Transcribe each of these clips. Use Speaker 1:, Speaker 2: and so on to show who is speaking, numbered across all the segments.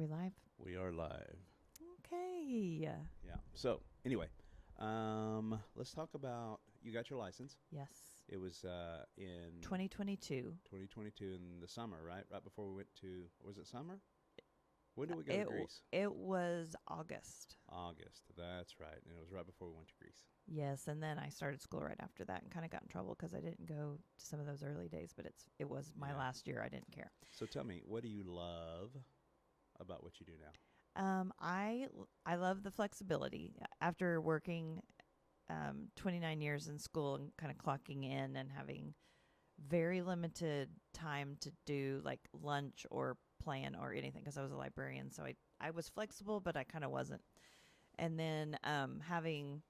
Speaker 1: live?
Speaker 2: We are live.
Speaker 1: Okay.
Speaker 2: Yeah. So anyway, let's talk about you got your license.
Speaker 1: Yes.
Speaker 2: It was in
Speaker 1: 2022.
Speaker 2: 2022 in the summer, right? Right before we went to was it summer? When did we go to
Speaker 1: It
Speaker 2: Greece?
Speaker 1: it was August.
Speaker 2: August. That's right. And it was right before we went to Greece.
Speaker 1: Yes, and then I started school right after that and kind of got in trouble because I didn't go to some of those early days. But it was my
Speaker 2: Yeah.
Speaker 1: last year. I didn't care.
Speaker 2: So tell me, what do you love about what you do now?
Speaker 1: I love the flexibility after working 29 years in school and kind of clocking in and having very limited time to do like lunch or plan or anything because I was a librarian. So I was flexible, but I kind of wasn't. And then having,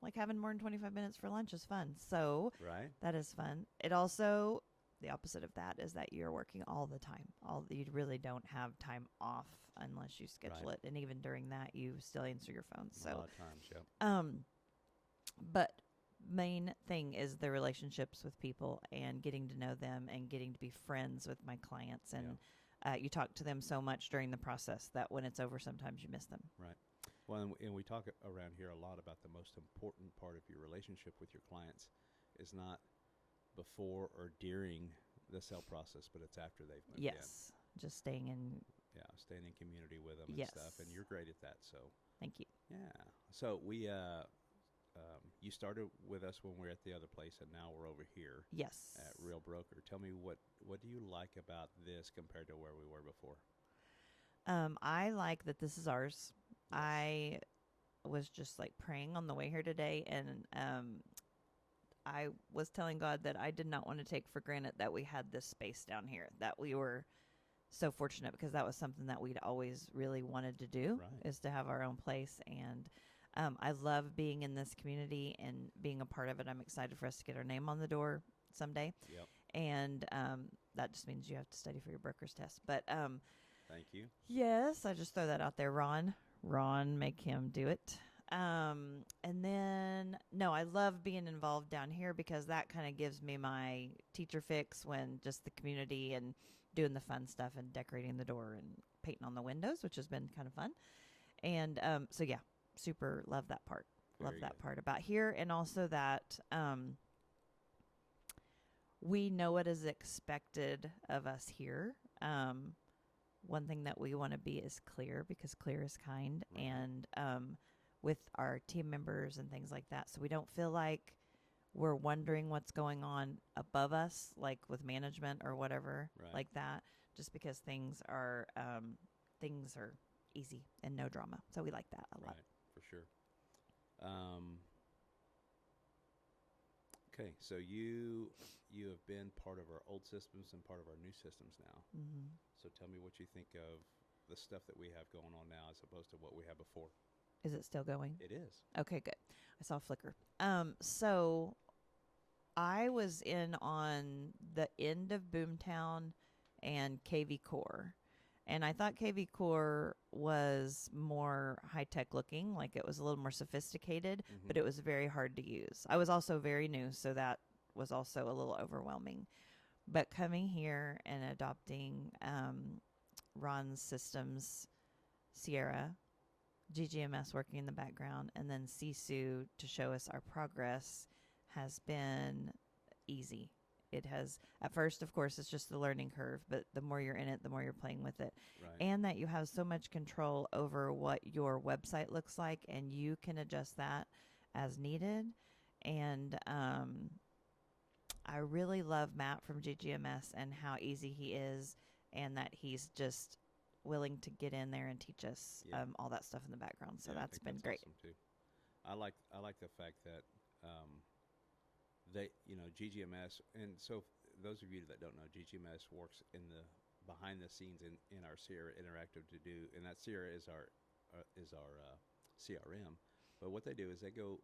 Speaker 1: like having more than 25 minutes for lunch is fun. So
Speaker 2: Right?
Speaker 1: that is fun. It also, the opposite of that is that you're working all the time. You really don't have time off unless you schedule
Speaker 2: Right.
Speaker 1: it. And even during that, you still answer your phone.
Speaker 2: A
Speaker 1: So,
Speaker 2: lot of times, yeah.
Speaker 1: but main thing is the relationships with people and getting to know them and getting to be friends with my clients. And you talk to them so much during the process that when it's over, sometimes you miss them.
Speaker 2: Right. Well, and we talk around here a lot about the most important part of your relationship with your clients is not before or during the sale process, but it's after they've moved
Speaker 1: Yes. Just staying in.
Speaker 2: in. Yeah, staying in community with them and
Speaker 1: Yes.
Speaker 2: stuff. And you're great at that. So,
Speaker 1: Thank you.
Speaker 2: yeah. So you started with us when we were at the other place, and now we're over here
Speaker 1: Yes.
Speaker 2: at Real Broker. Tell me what do you like about this compared to where we were before?
Speaker 1: I like that this is ours.
Speaker 2: Yes.
Speaker 1: I was just like praying on the way here today, and I was telling God that I did not want to take for granted that we had this space down here, that we were so fortunate because that was something that we'd always really wanted to do,
Speaker 2: Right.
Speaker 1: is to have our own place. And I love being in this community and being a part of it. I'm excited for us to get our name on the door someday.
Speaker 2: Yep.
Speaker 1: And that just means you have to study for your broker's test. But
Speaker 2: Thank you.
Speaker 1: yes, I just throw that out there. Ron, make him do it. And then, no, I love being involved down here because that kind of gives me my teacher fix when just the community and doing the fun stuff and decorating the door and painting on the windows, which has been kind of fun. And so, yeah, super love that part. Love
Speaker 2: Very
Speaker 1: that
Speaker 2: good.
Speaker 1: part about here. And also that we know what is expected of us here. One thing that we want to be is clear because clear is kind.
Speaker 2: Right.
Speaker 1: And with our team members and things like that. So we don't feel like we're wondering what's going on above us, like with management or whatever
Speaker 2: Right.
Speaker 1: like that, just because things are easy and no drama. So we like that a lot.
Speaker 2: Right, for sure. Okay, so you have been part of our old systems and part of our new systems now.
Speaker 1: Mm-hmm.
Speaker 2: So tell me what you think of the stuff that we have going on now as opposed to what we had before.
Speaker 1: Is it still going?
Speaker 2: It is.
Speaker 1: Okay, good. I saw a flicker. So I was in on the end of Boomtown and KV Core. And I thought KV Core was more high tech looking, like it was a little more sophisticated,
Speaker 2: Mhm.
Speaker 1: but it was very hard to use. I was also very new, so that was also a little overwhelming. But coming here and adopting Ron's systems, Sierra, GGMS working in the background, and then Sisu to show us our progress has been easy. It has, at first, of course, it's just the learning curve, but the more you're in it, the more you're playing with it.
Speaker 2: Right.
Speaker 1: And that you have so much control over what your website looks like, and you can adjust that as needed. And I really love Matt from GGMS and how easy he is, and that he's just willing to get in there and teach us
Speaker 2: Yeah.
Speaker 1: all that stuff in the background. So
Speaker 2: Yeah, I
Speaker 1: that's
Speaker 2: think
Speaker 1: been great.
Speaker 2: Awesome too. I like the fact that they GGMS, and so those of you that don't know, GGMS works in the behind the scenes in our Sierra Interactive to do, and that Sierra is our CRM. But what they do is they go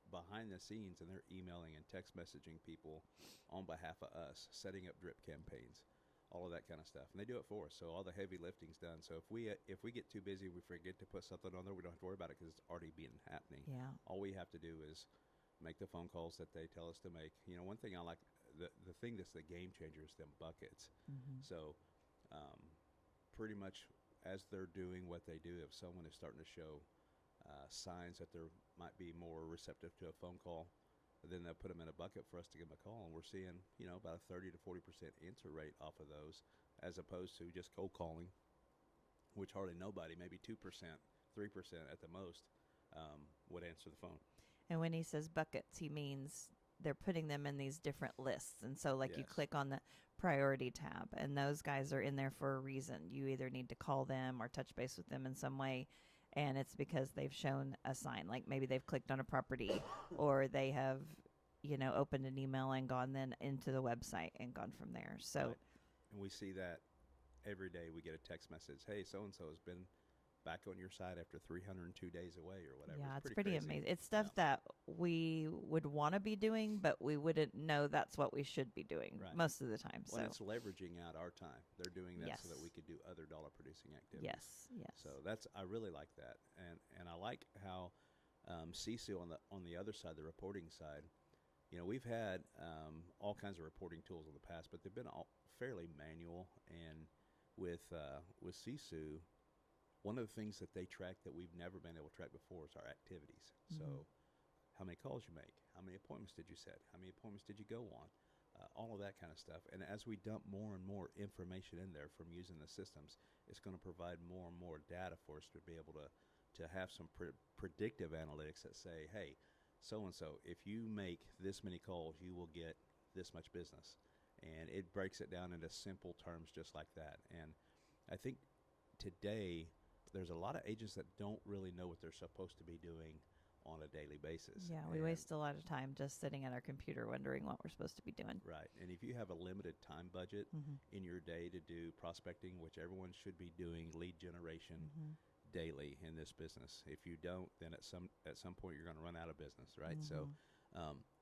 Speaker 2: behind the scenes and they're emailing and text messaging people on behalf of us, setting up drip campaigns, all of that kind of stuff, and they do it for us. So all the heavy lifting's done. So if we get too busy, we forget to put something on there, we don't have to worry about it because it's already been happening.
Speaker 1: Yeah.
Speaker 2: All we have to do is make the phone calls that they tell us to make. One thing I like, the thing that's the game changer is them buckets.
Speaker 1: Mm-hmm.
Speaker 2: So pretty much as they're doing what they do, if someone is starting to show signs that there might be more receptive to a phone call, then they'll put them in a bucket for us to give them a call. And we're seeing, about a 30 to 40% answer rate off of those, as opposed to just cold calling, which hardly nobody, maybe 2%, 3% at the most, would answer the phone.
Speaker 1: And when he says buckets, he means they're putting them in these different lists. And so, like, you
Speaker 2: Yes.
Speaker 1: click on the priority tab, and those guys are in there for a reason. You either need to call them or touch base with them in some way, and it's because they've shown a sign. Like, maybe they've clicked on a property, or they have, opened an email and gone then into the website and gone from there. So,
Speaker 2: Right. And we see that every day. We get a text message, hey, so-and-so has been back on your site after 302 days away or whatever.
Speaker 1: yeah, it's
Speaker 2: pretty
Speaker 1: pretty
Speaker 2: crazy.
Speaker 1: amazing. It's stuff that we would want to be doing, but we wouldn't know that's what we should be doing
Speaker 2: Right.
Speaker 1: most of the time.
Speaker 2: Well,
Speaker 1: So,
Speaker 2: it's leveraging out our time. They're doing that so that
Speaker 1: Yes.
Speaker 2: we could do other dollar-producing activities.
Speaker 1: yes.
Speaker 2: So I really like that, and I like how CSU on the other side, the reporting side, we've had all kinds of reporting tools in the past, but they've been all fairly manual. And with CSU, one of the things that they track that we've never been able to track before is our activities.
Speaker 1: Mhm.
Speaker 2: So how many calls you make, how many appointments did you set, how many appointments did you go on, all of that kind of stuff. And as we dump more and more information in there from using the systems, it's going to provide more and more data for us to be able to have some predictive analytics that say, hey, so-and-so, if you make this many calls, you will get this much business. And it breaks it down into simple terms just like that. And I think today there's a lot of agents that don't really know what they're supposed to be doing on a daily basis.
Speaker 1: Yeah, we
Speaker 2: And-
Speaker 1: waste a lot of time just sitting at our computer wondering what we're supposed to be doing.
Speaker 2: Right. And if you have a limited time budget
Speaker 1: Mm-hmm.
Speaker 2: in your day to do prospecting, which everyone should be doing lead generation
Speaker 1: Mm-hmm.
Speaker 2: daily in this business. If you don't, then at some point you're going to run out of business, right? So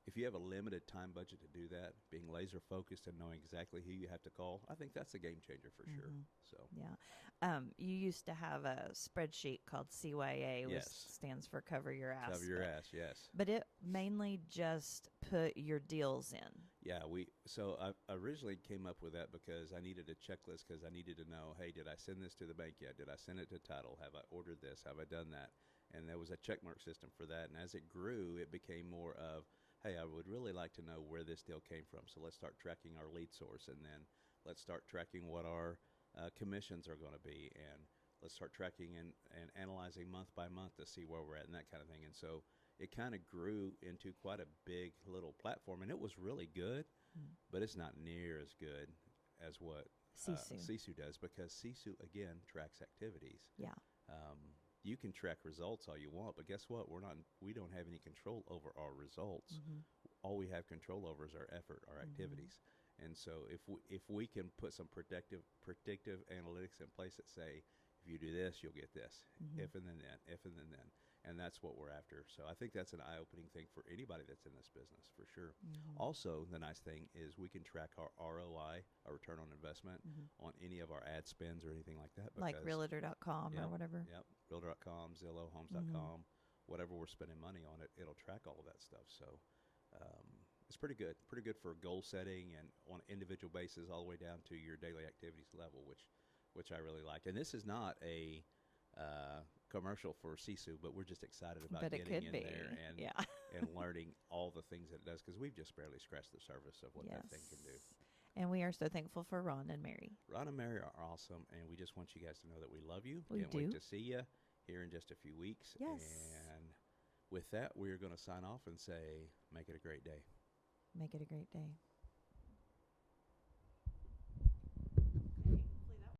Speaker 2: if you have a limited time budget to do that, being laser focused and knowing exactly who you have to call, I think that's a game changer for sure.
Speaker 1: Mhm.
Speaker 2: So
Speaker 1: Yeah. You used to have a spreadsheet called CYA, which
Speaker 2: Yes.
Speaker 1: stands for Cover Your Ass.
Speaker 2: cover your ass, yes.
Speaker 1: But it mainly just put your deals in.
Speaker 2: Yeah, so I originally came up with that because I needed a checklist, because I needed to know, hey, did I send this to the bank yet? Did I send it to title? Have I ordered this? Have I done that? And there was a checkmark system for that. And as it grew, it became more of, hey, I would really like to know where this deal came from. So let's start tracking our lead source, and then let's start tracking what our commissions are going to be, and let's start tracking and analyzing month by month to see where we're at and that kind of thing. And so it kind of grew into quite a big little platform, and it was really good, but it's not near as good as what
Speaker 1: Sisu.
Speaker 2: Sisu does, because Sisu, again, tracks activities.
Speaker 1: Yeah.
Speaker 2: You can track results all you want, but guess what? We don't have any control over our results.
Speaker 1: Mm-hmm.
Speaker 2: All we have control over is our effort, our activities. And so if we can put some predictive analytics in place that say, if you do this, you'll get this, if and then that, if and then that. And that's what we're after. So I think that's an eye-opening thing for anybody that's in this business, for sure. Also, the nice thing is we can track our ROI, our return on investment, on any of our ad spends or anything like that.
Speaker 1: Like
Speaker 2: because-
Speaker 1: Realtor.com or
Speaker 2: Yep,
Speaker 1: whatever.
Speaker 2: Yep, Realtor.com, Zillow, Homes.com, whatever we're spending money on, it'll track all of that stuff. So it's pretty good for goal setting and on an individual basis, all the way down to your daily activities level, which I really like. And this is not a commercial for Sisu, but we're just excited about
Speaker 1: But it
Speaker 2: getting
Speaker 1: could
Speaker 2: in
Speaker 1: be.
Speaker 2: there and
Speaker 1: Yeah.
Speaker 2: and learning all the things that it does, because we've just barely scratched the surface of what that thing can do.
Speaker 1: And we are so thankful for Ron and Mary.
Speaker 2: Ron and Mary are awesome, and we just want you guys to know that we love you.
Speaker 1: We
Speaker 2: Can't
Speaker 1: do.
Speaker 2: wait to see you here in just a few weeks.
Speaker 1: Yes.
Speaker 2: And with that, we're going to sign off and say, make it a great day.
Speaker 1: Make it a great day.